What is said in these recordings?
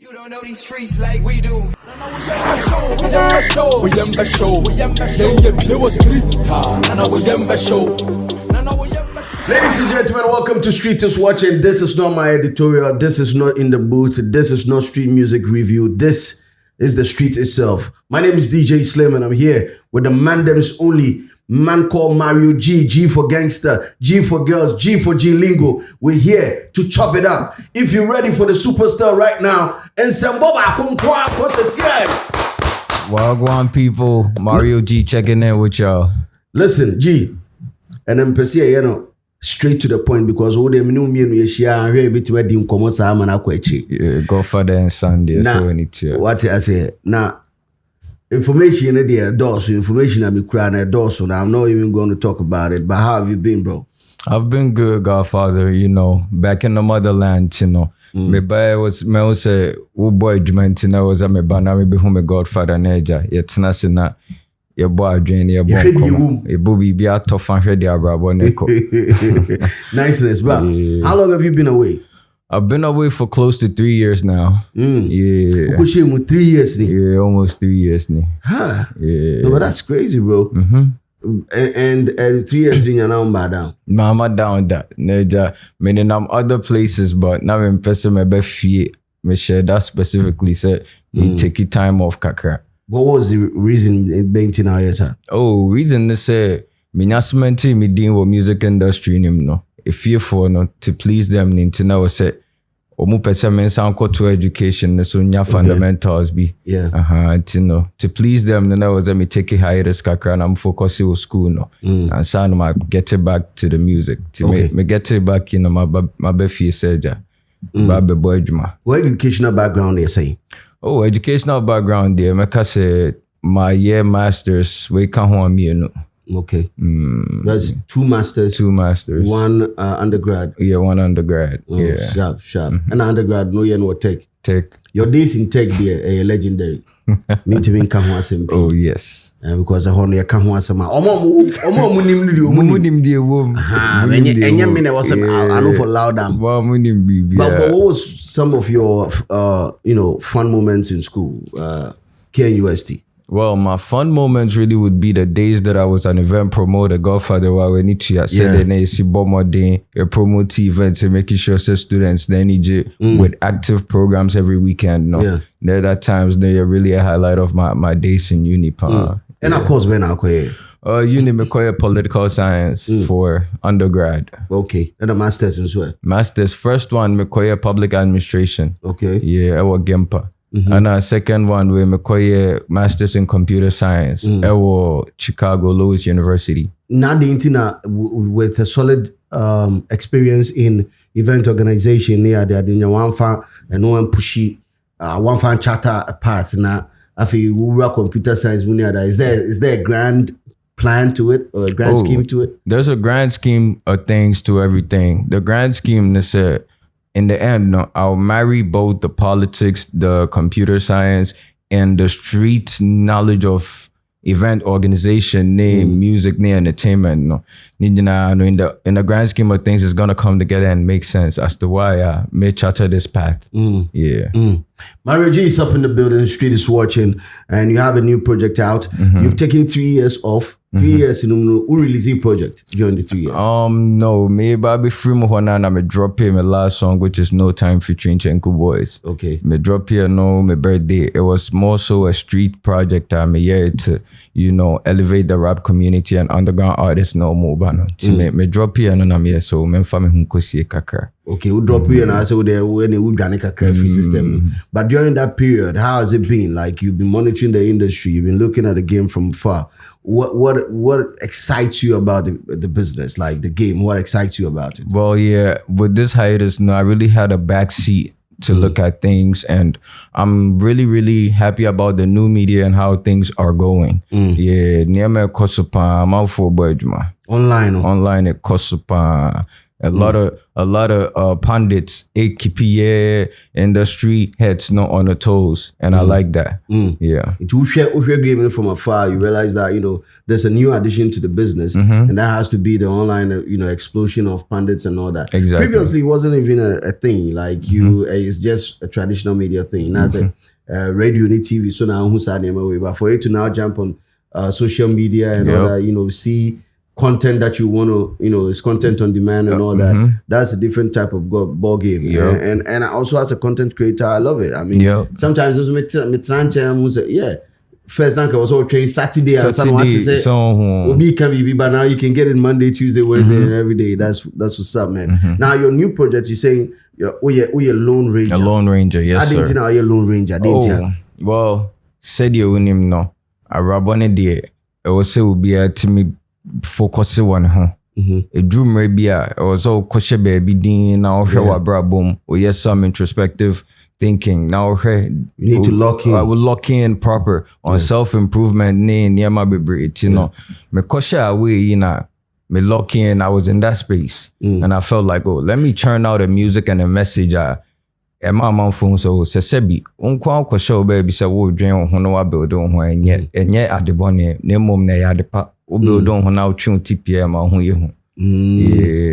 You don't know these streets like we do. Ladies and gentlemen, welcome to Street is Watching. This is not my editorial. This is not in the booth. This is not street music review. This is the street itself. My name is DJ Slim and I'm here with the man them's only man called Mario G. G for gangster, G for girls, G for G lingo. We're here to chop it up. If you're ready for the superstar right now, and Samboba Kumkwa, what's the Wagwan people, Mario G checking in with y'all. Listen, G, and then you know, straight to the point because all them new me and share a bit where dim come out man akwechi. Yeah, Godfather and Sunday, so we need to. What I say now. Information in the door, so information I'm crying at door, so now I'm not even going to talk about it. But how have you been, bro? I've been good, Godfather. You know, back in the motherland. You know, me boy was me also boy judgment. You know, was me bana me be home me Godfather neja. Yet na se na your boy drain your boy come. E bobi be a tough and ready abrabo neko. Niceness, but how long have you been away? I've been away for close to 3 years now. Yeah. 3 years ni? Yeah, almost 3 years ni. Huh? Yeah. No, but that's crazy, bro. And 3 years in you're now down. No, I'm not down that. Neja, meaning I'm other places, but now in person me be fie. Me share that specifically said you take your time off kakra. What was the reason in being in our years? Oh, reason they say me nyasmenti me dealing with music industry no. If fearful no to please them nintina was say omu pese men sound to education so nya fundamentals be to please them then I was me take a hiatus kakra and I'm focusing on school no and so I get it back to the music to me get it back you know my be fear seja babe boy juma. What educational background they say? Oh, educational background there me ka say my year masters we can ho me no. Okay. That's two masters. One undergrad. Yeah, one undergrad. Oh, yeah. Sharp. And undergrad, no, you know what tech. Your days in tech, there, legendary. Oh, yes. Because I want to come once a month. I know for loud down. But what was some of your, fun moments in school, KNUST? Well, my fun moments really would be the days that I was an event promoter, Godfather, while we need to say they see bomber day, promote events and making sure students they need with active programs every weekend. No, there are times they are really a highlight of my days in uni. And of course, when I uni me political science for undergrad. Okay, and a master's as well. Master's first one me public administration. Okay, yeah, I was Gempa. And our second one, we make masters in computer science at Chicago Lewis University. Now the internet with a solid experience in event organization, near there, then one fan and one pushy, one fan charter path. Now, after you work computer science, is there a grand plan to it or a grand scheme to it? There's a grand scheme of things to everything. The grand scheme is in the end, no, I'll marry both the politics, the computer science, and the street knowledge of event organization, music, entertainment. No, in the grand scheme of things, it's gonna come together and make sense as to why I may charter this path. Mario G is up in the building. Street is watching, and you have a new project out. You've taken 3 years off. 3 years in who release the project during the 3 years? No, me Bobby free mo and I drop here my last song, which is No Time featuring Chenku Boys. Okay. Me drop here my birthday. It was more so a street project. I'm here to, elevate the rap community and underground artists no more. Me drop here and I'm here so me family hunkosi kakra. Okay, we drop here and I say when we done a free system. But during that period, how has it been? Like you've been monitoring the industry, you've been looking at the game from far. What excites you about the business, like the game? What excites you about it? Well, yeah, with this hiatus, I really had a backseat to look at things, and I'm really, really happy about the new media and how things are going. Yeah, Niame Kosupa, I'm out for Bojma. Online Kosupa. A lot of pundits, AKPA industry heads not on the toes, and I like that. Yeah. If you share gaming from afar, you realize that there's a new addition to the business, and that has to be the online explosion of pundits and all that. Exactly. Previously, it wasn't even a thing. Like it's just a traditional media thing. Now it's a radio and TV. So now who's away, but for it to now jump on social media and all that, see content that you want to, it's content on demand and all that. That's a different type of ball game. And also as a content creator, I love it. I mean, sometimes those first night I was all trained Saturday and Sunday to say, but now you can get it Monday, Tuesday, Wednesday, and every day. That's what's up, man. Now your new project, you're saying you're Lone Ranger. A Lone Ranger, yes, sir. I didn't know you're Lone Ranger. Well, said you unim no. I rabone de. It was say will be a timid focus on her. A dream maybe it was all kosher baby din now show bra boom. Or yes, some introspective thinking. Now you need to lock in. I will lock in proper on self-improvement near my baby. Me kosher away, me lock in. I was in that space. And I felt like, let me churn out a music and a message. And my mom phone so sebi unkwa kosher baby say wo dwen ho no wa build on ho enye adebone na mom na ya depa wo build on ho na wo twen TPM ma ho ye ho.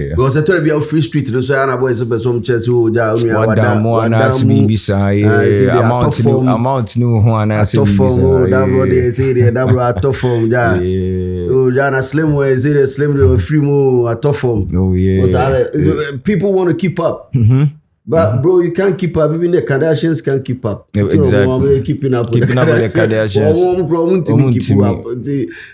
Because I told you free street so na boy say some church who ja umi awada na sibi bisa amount new ho na sibi bisa that bro dey say that bro at top form ja ja na slim way say the slim dey free mo at top form. People want to keep up. But bro, you can't keep up. Even the Kardashians can't keep up. Exactly. Keeping up with the Kardashians.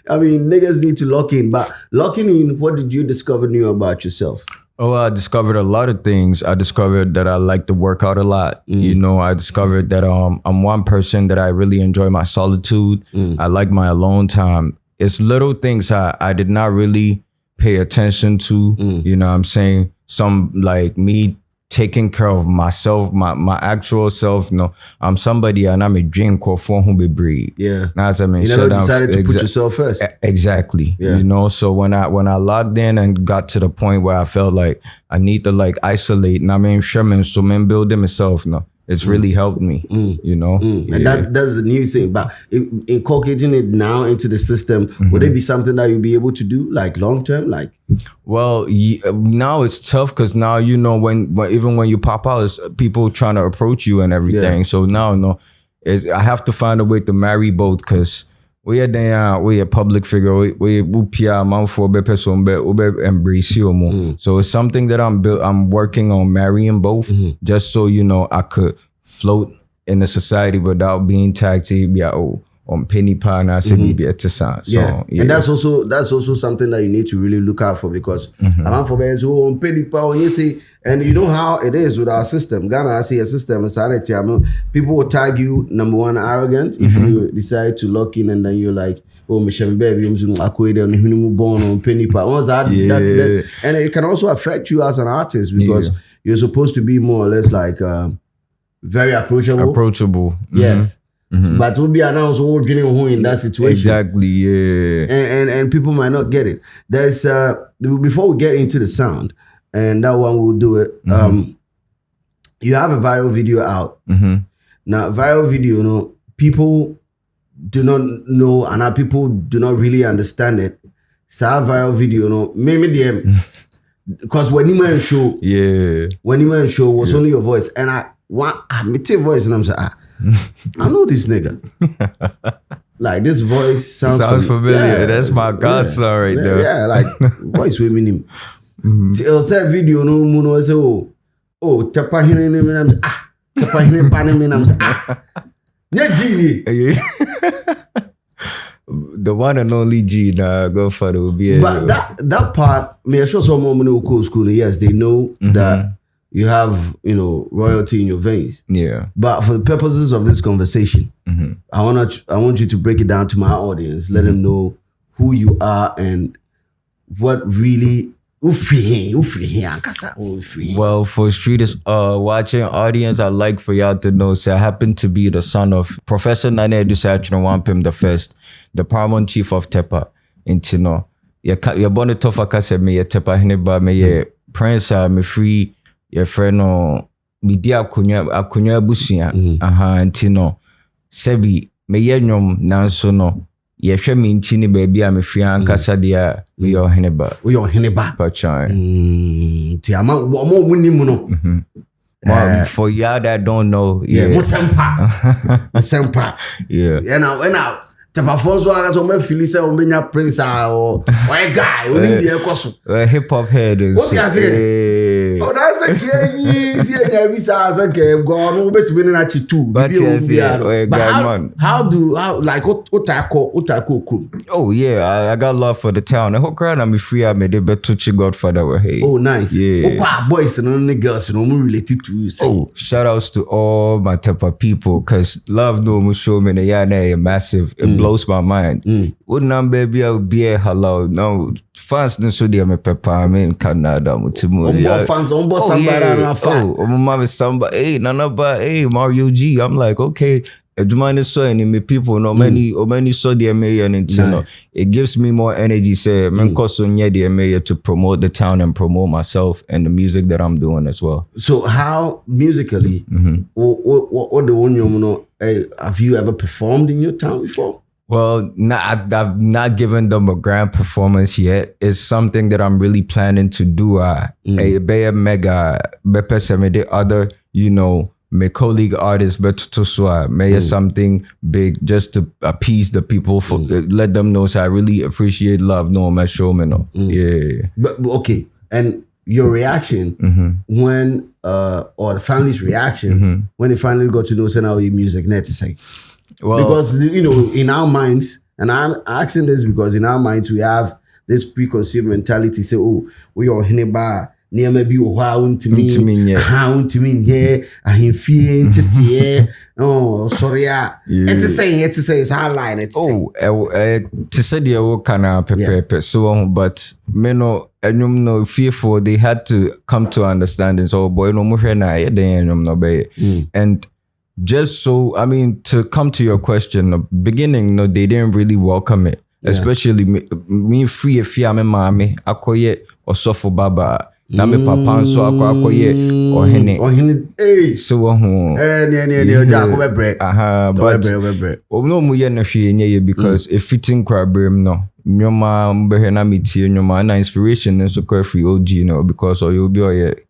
I mean, niggas need to lock in. But locking in, what did you discover new about yourself? Oh, I discovered a lot of things. I discovered that I like to work out a lot. I discovered that I'm one person that I really enjoy my solitude. I like my alone time. It's little things I did not really pay attention to. You know what I'm saying? Some like me taking care of myself, my actual self. No, I'm somebody and I'm a drink or phone who be breed. Yeah. Now as I mean, you never decided to put yourself first. Exactly. Yeah. So when I logged in and got to the point where I felt like I need to like isolate, and I mean Sherman, so man building myself. No, it's really helped me. And that's the new thing. But inculcating it now into the system, would it be something that you'll be able to do like long term, like? Well, now it's tough because now when even when you pop out, it's people trying to approach you and everything. Yeah. So now, I have to find a way to marry both because we are public figure. We man for be person be embrace you more. So it's something that I'm working on marrying both, just so I could float in the society without being tagged to on penny pan as a baby at and that's also something that you need to really look out for because I'm for on penny pan you see, and you know how it is with our system. Ghana, I see a system sanity. People will tag you number one arrogant if you decide to lock in and then you're like, oh, Michelle baby, I'm born on penny pan. And it can also affect you as an artist because you're supposed to be more or less like very approachable. Yes. But we'll be announced all in that situation. Exactly, yeah. And people might not get it. There's before we get into the sound, and that one we'll do it. You have a viral video out. Now, viral video, people do not know, and people do not really understand it. So our viral video, maybe them because when you man show, was only your voice, and I made your voice, and I'm like, I know this nigga. Like this voice sounds familiar. Yeah, that's my godson right there. Yeah, like voice with me. Till that video, no muno say tapa hine me nam tapa hine pane me nam yeah G. The one and only G, Godfather will be. But that part, me sure some more who go school. Yes, they know that. You have, royalty in your veins. Yeah. But for the purposes of this conversation, I want you to break it down to my audience. Let them know who you are and what really. Well, for streeters watching audience, I'd like for y'all to know, I happen to be the son of Professor Nane Edusachinowampim the First, the paramount chief of Tepa in Tino. You're born to Tofa Kase, me Tepa Hineba, me Prince me free your friend no me di akonya busuya nti no sebi me ye nwom nanso no ye hwe me nti ni ba bia me free ankasa dia me yo heneba pachan ti ama omo wuni mu no for y'all that don't know musempa yeah Tapafonso aga so me feel say on benya Prince or a guy only be ekoso hip hop head is what you say oh that's a key see ya bisa say ke go no betimi na chitu but yes how like utako oh yeah I got love for the town the whole crowd I'm free I made it better to Godfather we hey oh nice yeah boys and girls no related to you say oh shout outs to all my type of people cuz love no show me the massive blows my mind. Wouldn't baby I'll be a hello. No fans don't so dear me pepper. I'm in Canada. Fans on boss mama somebody. Hey, none but hey Mario G. I'm like okay. Edumane so any me people no many so dear mayor and it gives me more energy. Say men koso nye dear mayor to promote the town and promote myself and the music that I'm doing as well. So how musically what the one you know have you ever performed in your town before? Well, I've not given them a grand performance yet. It's something that I'm really planning to do. Be a mega, be some the other, you know, my colleague artists, but to may something big just to appease the people for let them know. So I really appreciate love. No, my show, man. Yeah. But okay, and your reaction when or the family's reaction when they finally got to know how your music net to say. Well, because you know, in our minds, and I'm asking this because in our minds we have this preconceived mentality. Say, oh, we are hineba near maybe how to me, I fear oh, sorry, it's saying it's hardline. It's to say the kind of pepe so, but me no fearful. They had to come to understanding. So boy, no more na no be and. Just so, I mean, to come to your question, the beginning, no, they didn't really welcome it. Especially me free if I'm a mommy, akoye or suffer baba. Na me papa so akoye or hene. Hey. So but no mu ye na hwe nye because if fitting crab no. Nyoma mbehena metie nyoma na inspiration nso kwa free OG no because you be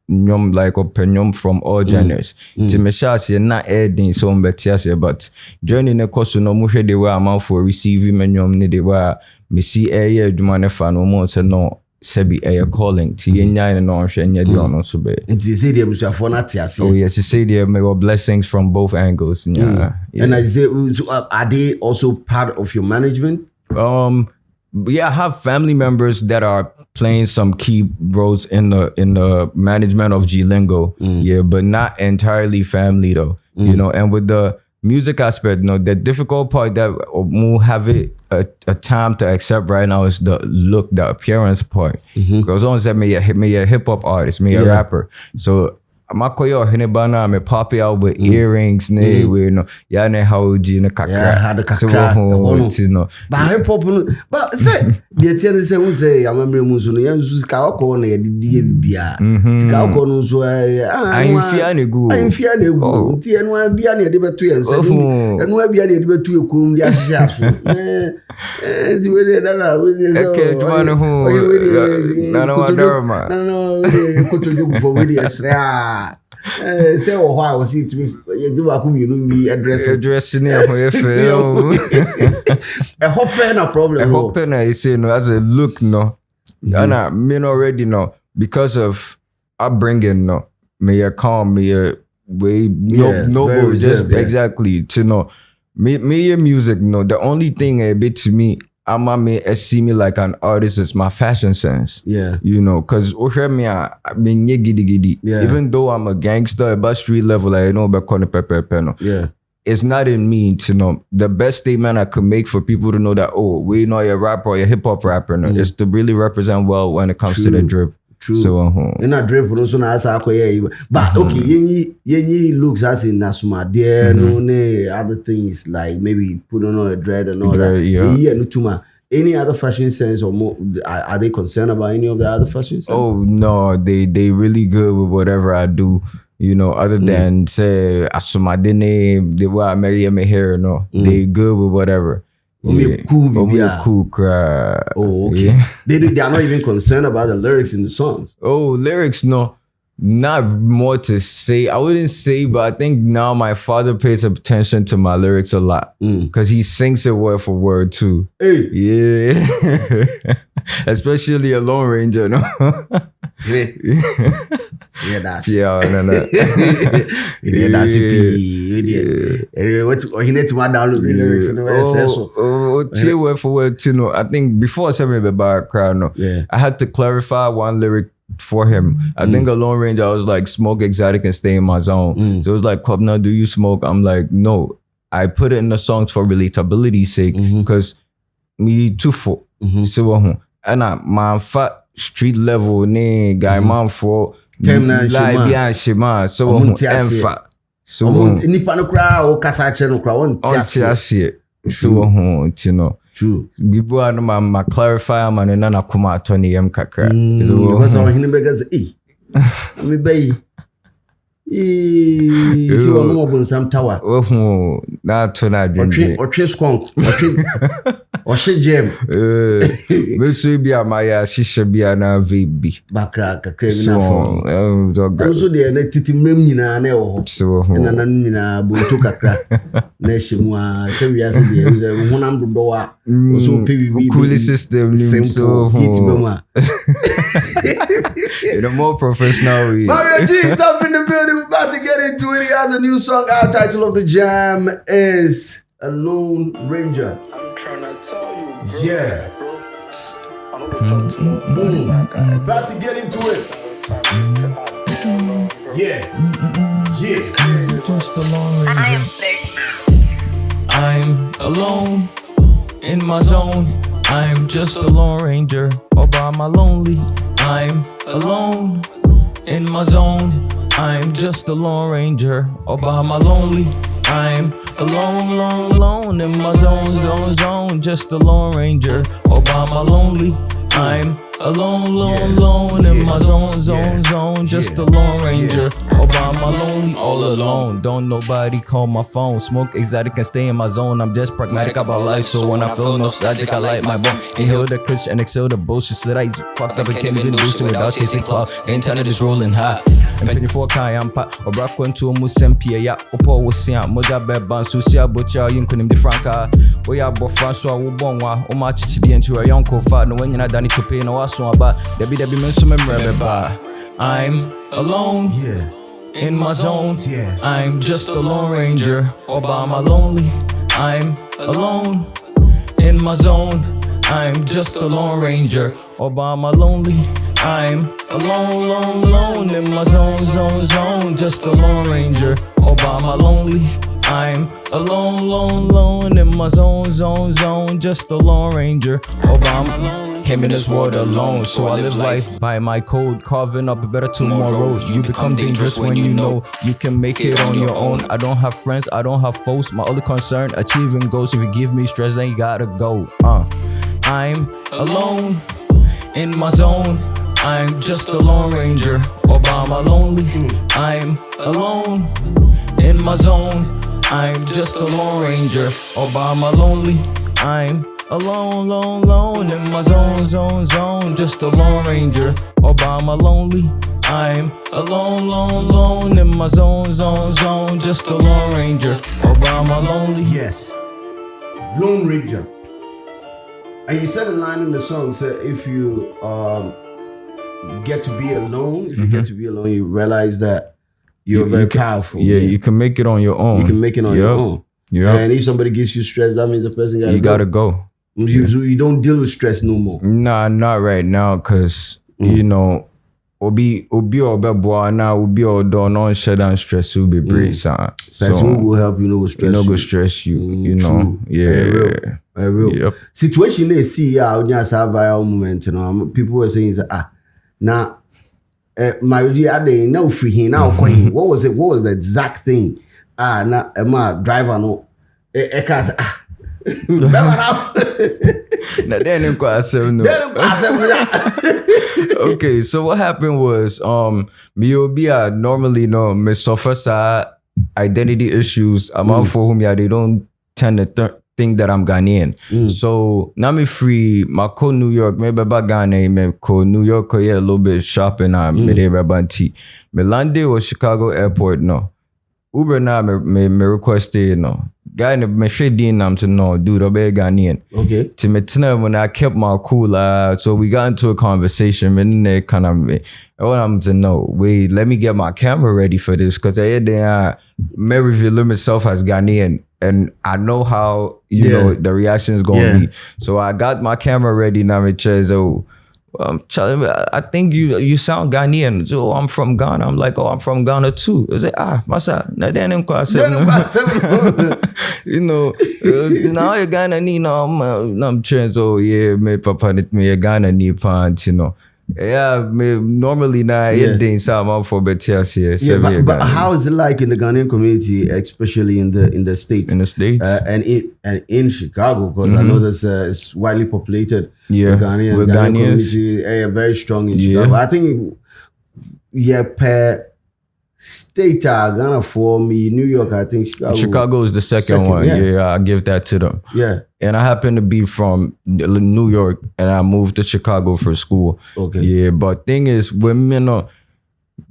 nyom like opinion from all genres ti me shase na adding so mbetiase but journey ne course no mo hwe de wa am for receiving nyom ne de wa me see adwuma ne fa no mo se no sebi calling ti yenya no hwe nya de ono so be nti say de busuafo na tiase oh yes say there may were blessings from both angles yeah. And I say so, are they also part of your management? Yeah, I have family members that are playing some key roles in the management of G-Lingo. Yeah, but not entirely family though. You know, and with the music aspect, you know, the difficult part that we'll have it a time to accept right now is the look, the appearance part. Because on said me a hip hop artist, me a rapper. So makoyo hinebana me pop out with earrings ne we no ya ne hauji ne kakra so no but hip hop but say the tell say we say amamre mu so no yan su ka ko na ye di bia sika ko no so ahimfia ne gu nti enu abia ne de beto ye nse enu abia ne de beto ekom di ahye aso ti we de na we de so okay duma no ho na no wadarma no ko to jogu for we de esra say oh how was it you do akum you know be addressing e feel a hope na problem a hope na you say no as a look no and I mean already know because of upbringing no me a calm me a way no just exactly to know me music no the only thing a bit to me see me like an artist is my fashion sense. Yeah. You know, because even though I'm a gangster about street level, I know about corner pepper no. Yeah. It's not in me to know. The best statement I could make for people to know that, oh, we know you're a rapper or you're a hip hop rapper, no, is to really represent well when it comes to the drip. True. So in a drip also na asa akoye but okay yenyi looks as in nasuma there no ne other things like maybe put on a dread and all that yeah no tuma any other fashion sense or more? Are they concerned about any of the other fashion sense? Oh no, they really good with whatever I do. You know, other than say Asumadine, the way I marry my hair, no, they good with whatever. Cool cry. Oh, okay. Yeah. They are not even concerned about the lyrics in the songs. Oh, lyrics, no. Not more to say. I wouldn't say, but I think now my father pays attention to my lyrics a lot because he sings it word for word too. Hey. Yeah. Especially a Lone Ranger, no? Yeah, that's yeah, no. Yeah, that's what he need to download the lyrics in the Oh, word for word, you know. I think before I said me about crowd, no, I had to clarify one lyric for him. I think a Lone Ranger, I was like, smoke exotic and stay in my zone. So it was like, Kwabna, do you smoke? I'm like, no. I put it in the songs for relatability's sake because me too full. So and my fat street level ne guy man for live and shima so emfa so nipa no kra o kasa che no kra won tiase so you know true bibo anu ma clarify man na kuma atoni em kakra because on him beggars me bay si wonu mo bon sam tower na to na dwen o tre skunk o she jam me so bia ma ya shisha bia na vb bakra kakra bi na fo so de na titi mrem nyina na e wo ho na na nyina bonto kakra na shimu a se wia se de uze hunam dodo a so pbb cool system so hit bema in a more professional way. Mario G is up in the building. We're about to get into it. He has a new song. Our title of the jam is A Lone Ranger. I'm trying to tell you, bro. Yeah. About to get into it. Yeah. Just a Lone Ranger. I'm alone in my zone. I'm just a Lone Ranger all by my lonely. I'm alone in my zone. I'm just a Lone Ranger all by my lonely. I'm alone in my zone. Just a Lone Ranger all by my lonely. I'm alone in my zone. Just a Lone Ranger all by my lonely. All alone, don't nobody call my phone. Smoke exotic and stay in my zone. I'm just pragmatic about life, so when I feel nostalgic, I light my bone. Inhale the kush and exhale the bullshit that I fucked up and can't even do shit without chasing cloud. Internet is rolling high. And penny for Kayampa or Brack went to a Musempia. Ya, Opo was Siam, Moja Beban, Susia Butcher, Yunkunim de Franca. We are both Francois Wubonwa, Omachi the into a young co-fat. No, when you're not done to pay no ass about Debbie Mensu Member. I'm alone in my zone. I'm just a Lone Ranger all by my lonely. I'm alone in my zone. I'm just a Lone Ranger all by my lonely. I'm alone in my zone. Just a Lone Ranger all by my lonely. I'm alone in my zone. Just a Lone Ranger all by my lonely. Came in this world alone, so I live life by my code, carving up a better tomorrow. You become dangerous when you know you can make it on your own. I don't have friends, I don't have foes. My only concern, achieving goals. If you give me stress, then you gotta go. I'm alone in my zone. I'm just a Lone Ranger all by my lonely. I'm alone in my zone. I'm just a Lone Ranger all by my lonely. I'm alone in my zone. Just a Lone Ranger all by my lonely. I'm alone in my zone. Just a Lone Ranger all by my lonely. Yes, Lone Ranger. And you said a line in the song, said if you get to be alone, you realize that you're very powerful. Yeah, you can make it on your own. You can make it on your own. Yeah. And if somebody gives you stress, that means the person gotta go. You don't deal with stress no more. Nah, not right now, cause you know, obi obeboa na obi odo no share down stress will be brave, son. Person who will help you know stress. Go stress you. You know, true. yeah. Very real. Yep. Situation they see out just have viral moment. You know, people were saying now. My day now free him now. What was it? What was the exact thing? My driver no. Now then I'm quite no. Okay, so what happened was me normally no me suffer identity issues. I'm out for whom they don't tend to think that I'm Ghanaian. So now me free my co New York, maybe about Ghana, me co New York a little bit shopping me there banti. Me landed was Chicago airport no. Uber now me requested no. Guy me shading them to know dude obey Ghanaian. Okay. To me when I kept my cool so we got into a conversation and then kind of me I'm to know, wait, let me get my camera ready for this because I may reveal myself as Ghanaian and I know how you know the reaction is gonna be. So I got my camera ready now it says I think you sound Ghanaian. So I'm from Ghana. I'm like, I'm from Ghana too. I say, masa, na then I'm you know, now you're Ghana ni no, I'm trans. Oh yeah, me papa me a Ghana ni pants, you know. Yeah, me normally na anything I'm for better here. Yeah, but how is it like in the Ghanaian community, especially in the States? In the States, and in Chicago, because I know this it's widely populated. Yeah, the Ghanaian community, very strong in Chicago. I think per state, Ghana for me, New York. I think Chicago is the second one. Yeah, I give that to them. Yeah. And I happen to be from New York, and I moved to Chicago for school. Okay. Yeah, but thing is, when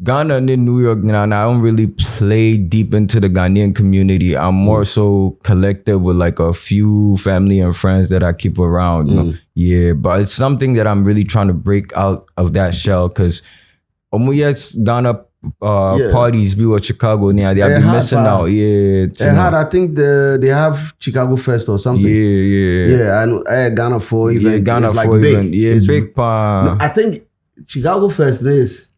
Ghana and New York, now I don't really play deep into the Ghanaian community. I'm more so collected with like a few family and friends that I keep around. You know? Yeah, but it's something that I'm really trying to break out of that shell because Ghana parties be with Chicago now. They have been missing out. Yeah. I think they have Chicago Fest or something. Yeah. And Ghana for events. Ghana it's for like big. Event. Yeah, it's big pan. No, I think Chicago Fest is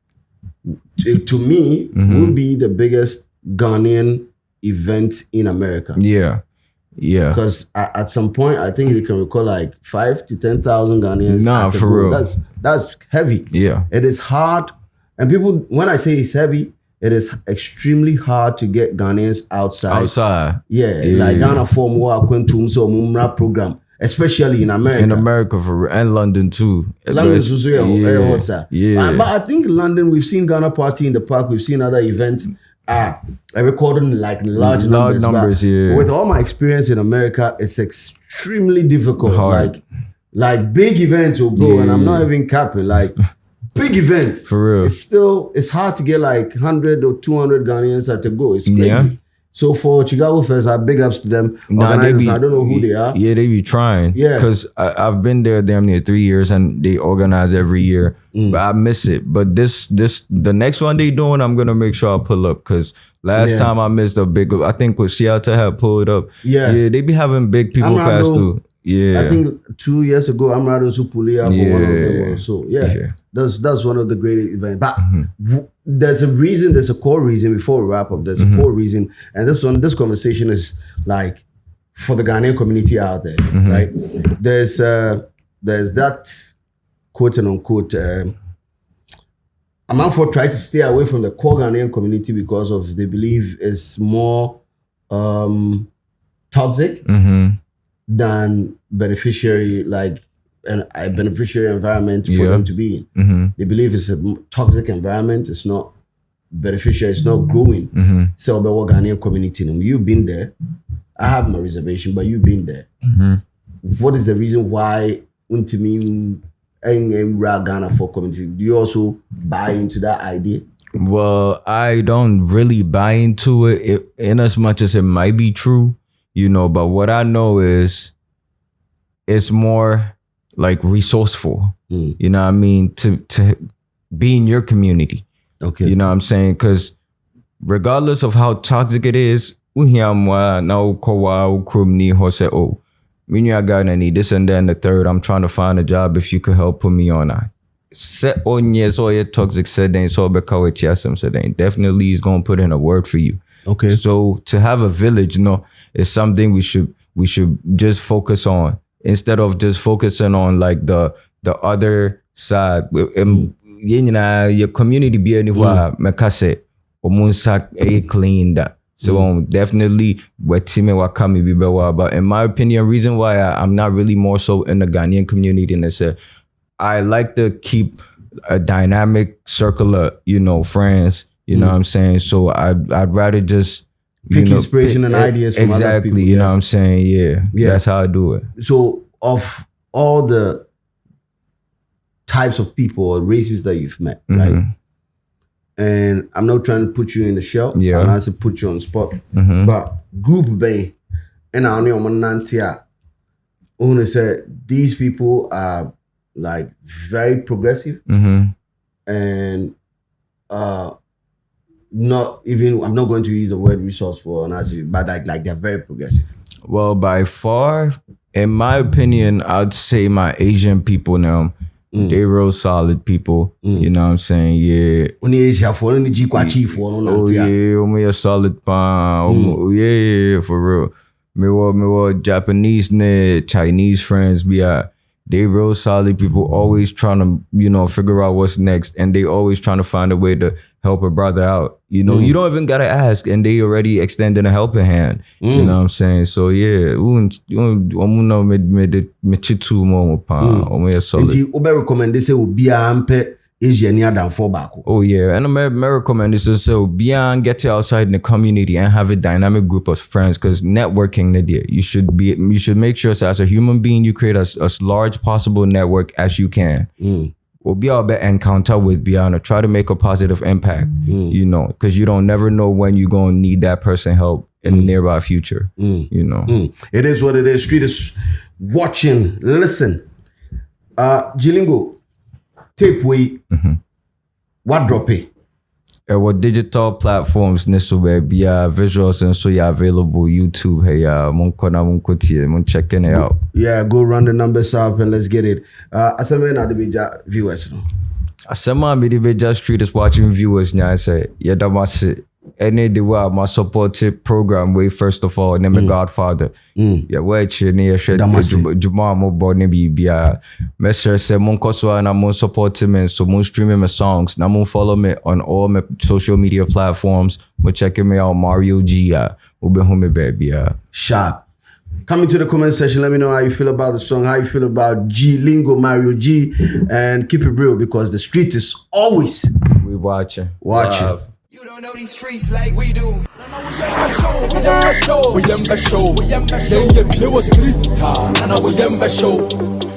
to me would be the biggest Ghanaian event in America. Yeah. Because at some point I think they can recall like 5,000 to 10,000 Ghanaians. Nah, for real. That's heavy. Yeah. It is hard. And people, when I say it's heavy, it is extremely hard to get Ghanaians outside. Yeah. Like Ghana for more Quentum so Mumra program, especially in America. In America and London too. London is also but I think London, we've seen Ghana Party in the Park, we've seen other events. I recording like large numbers. With all my experience in America, it's extremely difficult. Hard. Like big events will go, and I'm not even capping. Like big events. For real. It's hard to get like 100 or 200 Ghanaians at a go. It's crazy. Yeah. So for Chicago Fest, I big ups to them. Organizers, I don't know who they are. Yeah, they be trying. Yeah. Because I've been there damn near 3 years and they organize every year. But I miss it. But the next one they doing, I'm going to make sure I pull up because last time I missed a big, I think with Seattle had pulled up. Yeah, they be having big people pass through. Yeah, I think 2 years ago, I'm rather Supuli for one of them also. Yeah, that's one of the great events. But there's a core reason before we wrap up. There's a core reason, and this conversation is like for the Ghanaian community out there, right? There's that quote and unquote. Amanfo try to stay away from the core Ghanaian community because of they believe it's more toxic. Than beneficiary, like a beneficiary environment for them to be in. They believe it's a toxic environment. It's not beneficiary. It's not growing. So, but what Ghanaian community? You've been there. I have my reservation, but you've been there. What is the reason why Untimi and Ghana for community? Do you also buy into that idea? Well, I don't really buy into it in as much as it might be true. You know, but what I know is it's more like resourceful, you know what I mean, to be in your community. Okay. You know what I'm saying? Because regardless of how toxic it is, I got any this and then the third, I'm trying to find a job if you could help put me on that. Set on yes, all your toxic setting, so definitely is gonna put in a word for you. Okay. So to have a village, is something we should just focus on instead of just focusing on like the other side. Your community be anywhere mekase omunsa clean that So definitely what team wakami bibewa. But in my opinion, reason why I'm not really more so in the Ghanaian community, and I like to keep a dynamic circle of, friends, you know what I'm saying? So I'd rather just pick inspiration and ideas from other people. You know what I'm saying? Yeah. That's how I do it. So of all the types of people or races that you've met, right? And I'm not trying to put you in the shell. Yeah. I'm not to put you on the spot. But group bay, and I only said these people are like very progressive, and not even, I'm not going to use the word resourceful, but like they're very progressive. Well, by far, in my opinion, I'd say my Asian people now. They real solid people, you know what I'm saying? Yeah. Oh yeah, a solid pan. Yeah, for real. Me were Japanese Chinese friends, they real solid people, always trying to, figure out what's next, and they always trying to find a way to help a brother out. You don't even gotta ask, and they already extending a helping hand. You know what I'm saying? So yeah, Oh yeah, and I recommend this. So beyond get outside in the community and have a dynamic group of friends, because networking, you should make sure, so as a human being, you create as large possible network as you can. Or be able to encounter with beyond, or try to make a positive impact, because you don't never know when you're going to need that person help in the nearby future, It is what it is. Street is watching. Listen, Jilingo, tape way, what drop it? What digital platforms visuals and so available YouTube. Hey, checking it out. Yeah, go run the numbers up and let's get it. Asama na the beja viewers no. Asama me the beja street is watching viewers now. I say yeah, that must any the way my supportive program way first of all, name Godfather. Yeah, where near Juma mo born bia. Messer say mon koswa na mon support me, so mon streaming my songs. Na mon follow me on all my social media platforms. Mo checking me out Mario G. Ube home baby. Sharp. Come into the comment section. Let me know how you feel about the song, how you feel about G Lingo, Mario G, and keep it real, because the street is always we watching. You don't know these streets like we do. We show.